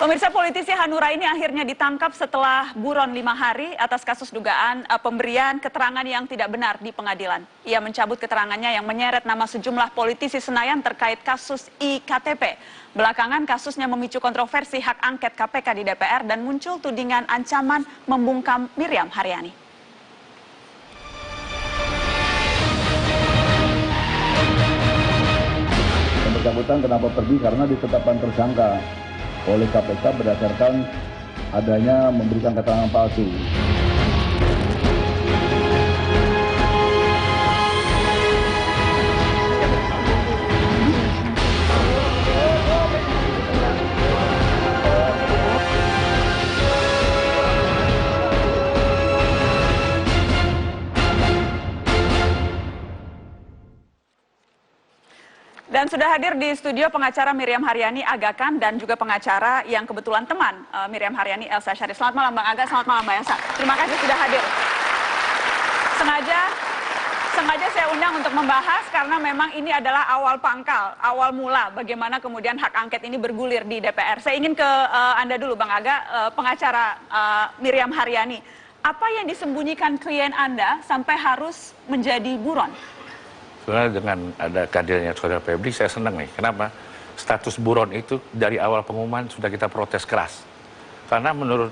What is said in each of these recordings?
Pemirsa, politisi Hanura ini akhirnya ditangkap setelah buron 5 hari atas kasus dugaan pemberian keterangan yang tidak benar di pengadilan. Ia mencabut keterangannya yang menyeret nama sejumlah politisi Senayan terkait kasus IKTP. Belakangan kasusnya memicu kontroversi hak angket KPK di DPR dan muncul tudingan ancaman membungkam Miriam Haryani. Yang bersangkutan kenapa pergi? Karena ditetapkan tersangka oleh KPK berdasarkan adanya memberikan keterangan palsu. Dan sudah hadir di studio pengacara Miriam Haryani, Aga Khan, dan juga pengacara yang kebetulan teman Miriam Haryani, Elsa Sharif. Selamat malam Bang Aga, selamat malam Mbak Elsa. Terima kasih sudah hadir. Sengaja saya undang untuk membahas karena memang ini adalah awal pangkal, awal mula bagaimana kemudian hak angket ini bergulir di DPR. Saya ingin ke Anda dulu Bang Aga, pengacara Miriam Haryani. Apa yang disembunyikan klien Anda sampai harus menjadi buron? Sebenarnya dengan ada kehadirannya Saudara Febri, saya senang nih. Kenapa? Status buron itu dari awal pengumuman sudah kita protes keras. Karena menurut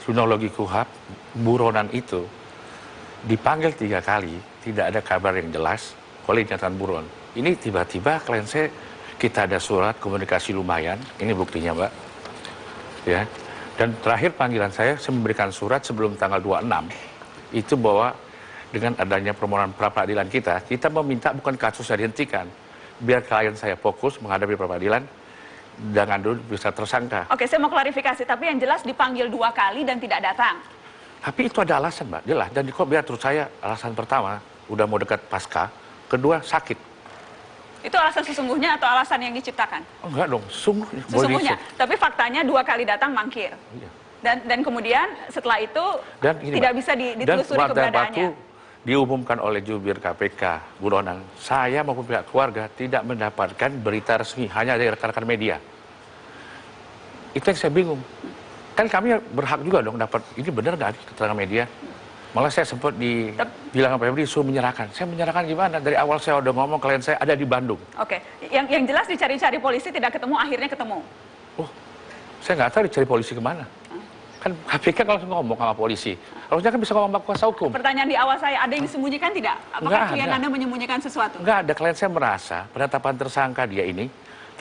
kronologi KUHP, buronan itu dipanggil 3 kali, tidak ada kabar yang jelas oleh dinyatakan buron. Ini tiba-tiba klien saya, kita ada surat komunikasi lumayan, ini buktinya Mbak. Ya. Dan terakhir panggilan saya memberikan surat sebelum tanggal 26, itu bahwa dengan adanya permohonan pra-peradilan kita meminta bukan kasusnya dihentikan. Biar klien saya fokus menghadapi pra-peradilan, jangan dulu bisa tersangka. Oke, saya mau klarifikasi, tapi yang jelas dipanggil 2 kali dan tidak datang. Tapi itu ada alasan, Mbak, jelas. Dan kok biar terus saya, alasan pertama, udah mau dekat pasca, kedua sakit. Itu alasan sesungguhnya atau alasan yang diciptakan? Oh, enggak dong, sesungguhnya. Tapi faktanya 2 kali datang mangkir. Iya. Dan kemudian setelah itu dan ini, tidak Mbak, bisa ditelusuri keberadaannya. Diumumkan oleh jubir KPK buronan, saya maupun pihak keluarga tidak mendapatkan berita resmi, hanya dari rekan-rekan media. Itu yang saya bingung. Kan kami berhak juga dong dapat, ini benar nggak keterangan media? Malah saya sempat bilang Pak Febri, suruh menyerahkan. Saya menyerahkan gimana? Dari awal saya udah ngomong, klien saya ada di Bandung. Oke, yang jelas dicari-cari polisi tidak ketemu, akhirnya ketemu. Oh, saya nggak tahu dicari polisi kemana. Kan KPK kalau ngomong sama polisi, harusnya kan bisa ngomong sama kuasa hukum. Pertanyaan di awal saya, ada yang disembunyikan tidak? Apakah klien Anda menyembunyikan sesuatu? Enggak ada, klien saya merasa penetapan tersangka dia ini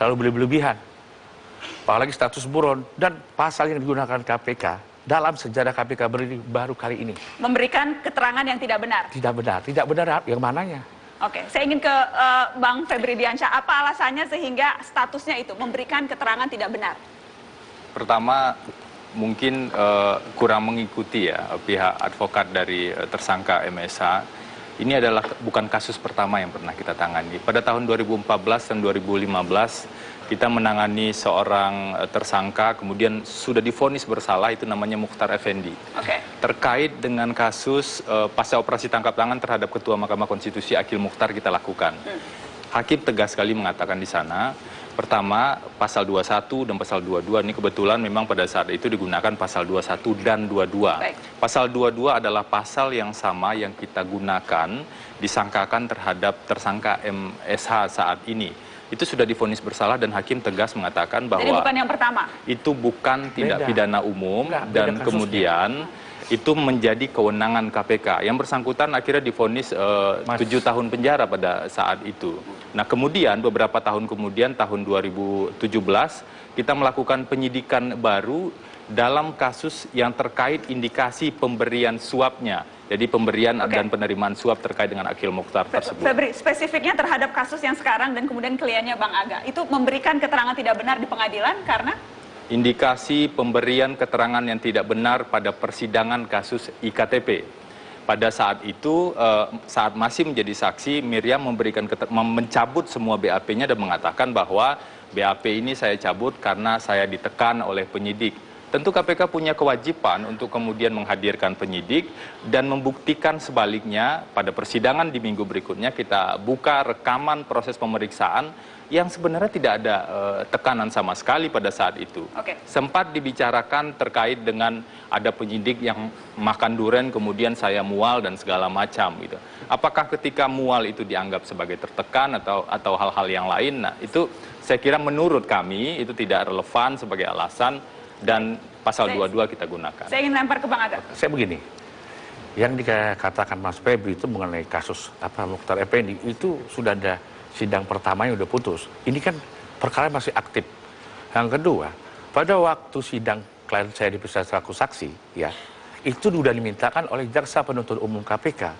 terlalu berlebihan. Apalagi status buron dan pasal yang digunakan KPK dalam sejarah KPK berdiri baru kali ini. Memberikan keterangan yang tidak benar? Tidak benar yang mananya? Oke, saya ingin ke Bang Febri Diansyah. Apa alasannya sehingga statusnya itu memberikan keterangan tidak benar? Pertama, mungkin kurang mengikuti ya pihak advokat dari tersangka MSH. Ini adalah bukan kasus pertama yang pernah kita tangani. Pada tahun 2014 dan 2015 kita menangani seorang tersangka kemudian sudah divonis bersalah, itu namanya Mukhtar Effendi. Terkait dengan kasus pasca operasi tangkap tangan terhadap Ketua Mahkamah Konstitusi Akil Mukhtar kita lakukan. Hakim tegas sekali mengatakan di sana, pertama, pasal 21 dan pasal 22 ini kebetulan memang pada saat itu digunakan pasal 21 dan 22. Pasal 22 adalah pasal yang sama yang kita gunakan disangkakan terhadap tersangka MSH saat ini. Itu sudah divonis bersalah dan hakim tegas mengatakan bahwa jadi bukan yang pertama. Itu bukan tindak pidana umum dan kemudian itu menjadi kewenangan KPK. Yang bersangkutan akhirnya divonis 7 tahun penjara pada saat itu. Nah kemudian beberapa tahun kemudian tahun 2017 kita melakukan penyidikan baru dalam kasus yang terkait indikasi pemberian suapnya. Jadi pemberian dan penerimaan suap terkait dengan Akil Mukhtar tersebut. Febri, spesifiknya terhadap kasus yang sekarang dan kemudian kliennya Bang Aga, itu memberikan keterangan tidak benar di pengadilan karena? Indikasi pemberian keterangan yang tidak benar pada persidangan kasus IKTP. Pada saat itu, saat masih menjadi saksi, Miriam mencabut semua BAP-nya dan mengatakan bahwa BAP ini saya cabut karena saya ditekan oleh penyidik. tentu KPK punya kewajiban untuk kemudian menghadirkan penyidik dan membuktikan sebaliknya. Pada persidangan di minggu berikutnya kita buka rekaman proses pemeriksaan yang sebenarnya tidak ada tekanan sama sekali pada saat itu. Sempat dibicarakan terkait dengan ada penyidik yang makan duren kemudian saya mual dan segala macam gitu. Apakah ketika mual itu dianggap sebagai tertekan atau hal-hal yang lain? Nah, itu saya kira menurut kami itu tidak relevan sebagai alasan dan pasal 22 kita gunakan. Saya ingin lempar ke Bang Aga. Saya begini, yang dikatakan Mas Febri itu mengenai kasus Mukhtar Effendi itu sudah ada sidang pertamanya udah putus. Ini kan perkara masih aktif. Yang kedua, pada waktu sidang klien saya diperiksa selaku saksi, ya itu sudah dimintakan oleh jaksa penuntut umum KPK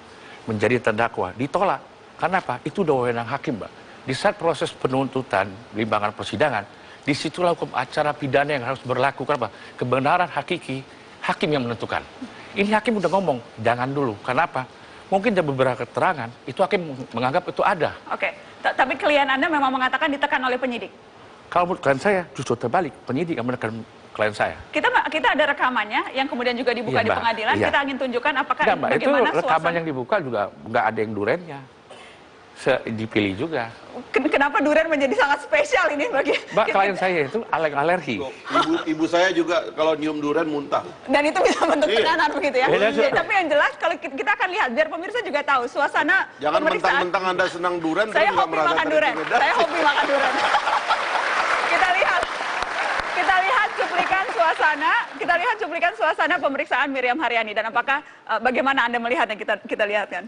menjadi terdakwa, ditolak. Karena apa? Itu udah wewenang hakim, Mbak. Di saat proses penuntutan, limbangan persidangan, disitulah hukum acara pidana yang harus berlaku. Kenapa? Kebenaran hakiki, hakim yang menentukan. Ini hakim udah ngomong, jangan dulu. Kenapa? Mungkin ada beberapa keterangan, itu hakim menganggap itu ada. Oke, tapi klien Anda memang mengatakan ditekan oleh penyidik? Kalau menurut klien saya, justru terbalik. Penyidik yang menekan klien saya. Kita ada rekamannya yang kemudian juga dibuka di pengadilan. Kita ingin tunjukkan apakah bagaimana suasana. Itu rekaman yang dibuka juga nggak ada yang durennya. Dipilih juga. Kenapa durian menjadi sangat spesial ini bagi Mbak, klien saya itu alergi. Ibu saya juga kalau nyium durian muntah. Dan itu bisa bentuk tekanan begitu ya. Iya. Tapi yang jelas kalau kita akan lihat biar pemirsa juga tahu suasana Jangan pemeriksaan. mentang-mentang Anda senang durian Saya terus juga hobi merasa makan durian. terintimidasi. Saya hobi makan durian. Kita lihat cuplikan suasana pemeriksaan Miriam Haryani dan apakah bagaimana Anda melihatnya kita lihatkan.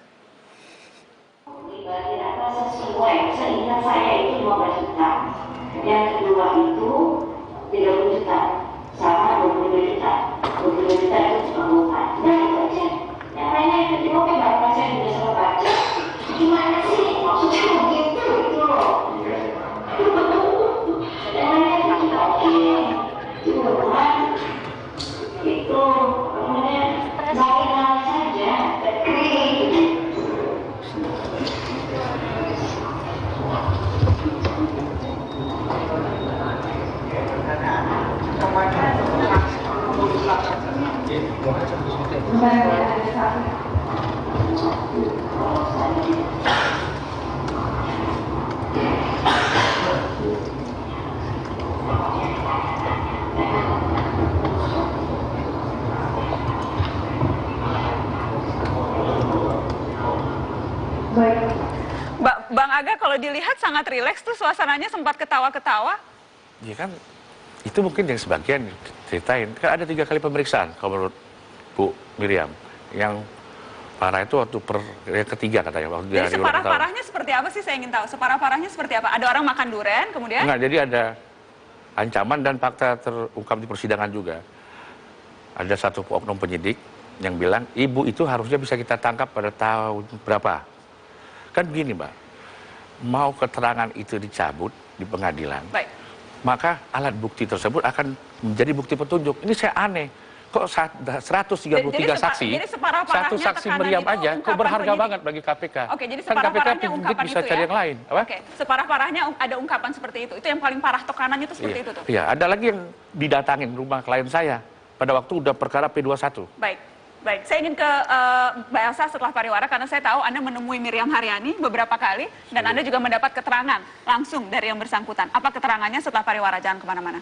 Apa sesuai, seingat saya itu 15 juta, yang kedua itu 30 juta, sama 22 juta, 22 juta itu cuma bukan. Nah itu aja, yang lainnya itu cuma baru aja juga sama baca. Gimana sih maksudnya begitu itu loh? Yang lainnya itu juga oke, cuman itu namanya nominal saja, kering. Bang Aga kalau dilihat sangat rileks tuh suasananya, sempat ketawa-ketawa. Ya kan, itu mungkin yang sebagian ceritain. Kan ada 3 kali pemeriksaan kalau menurut Bu Miriam. Yang parah itu waktu yang ketiga katanya. Waktu Jadi separah-parahnya seperti apa sih, saya ingin tahu. Separah-parahnya seperti apa? Ada orang makan durian kemudian? Enggak, jadi ada ancaman dan fakta terungkap di persidangan juga. Ada satu oknum penyidik yang bilang, ibu itu harusnya bisa kita tangkap pada tahun berapa. Kan begini, Mbak, mau keterangan itu dicabut di pengadilan, maka alat bukti tersebut akan menjadi bukti petunjuk. Ini saya aneh, kok 133 saksi, satu saksi Miriam aja, kok berharga banget bagi KPK. Oke, jadi kan KPK separah-parahnya ungkapan bisa itu cari ya? yang lain. Apa? Oke, separah-parahnya ada ungkapan seperti itu. Itu yang paling parah tekanannya itu seperti itu tuh. Iya, ada lagi yang didatangin rumah klien saya pada waktu udah perkara P21. Baik, saya ingin ke Mbak Elsa setelah pariwara karena saya tahu Anda menemui Miriam Haryani beberapa kali dan Anda juga mendapat keterangan langsung dari yang bersangkutan. Apa keterangannya setelah pariwara? Jangan kemana-mana.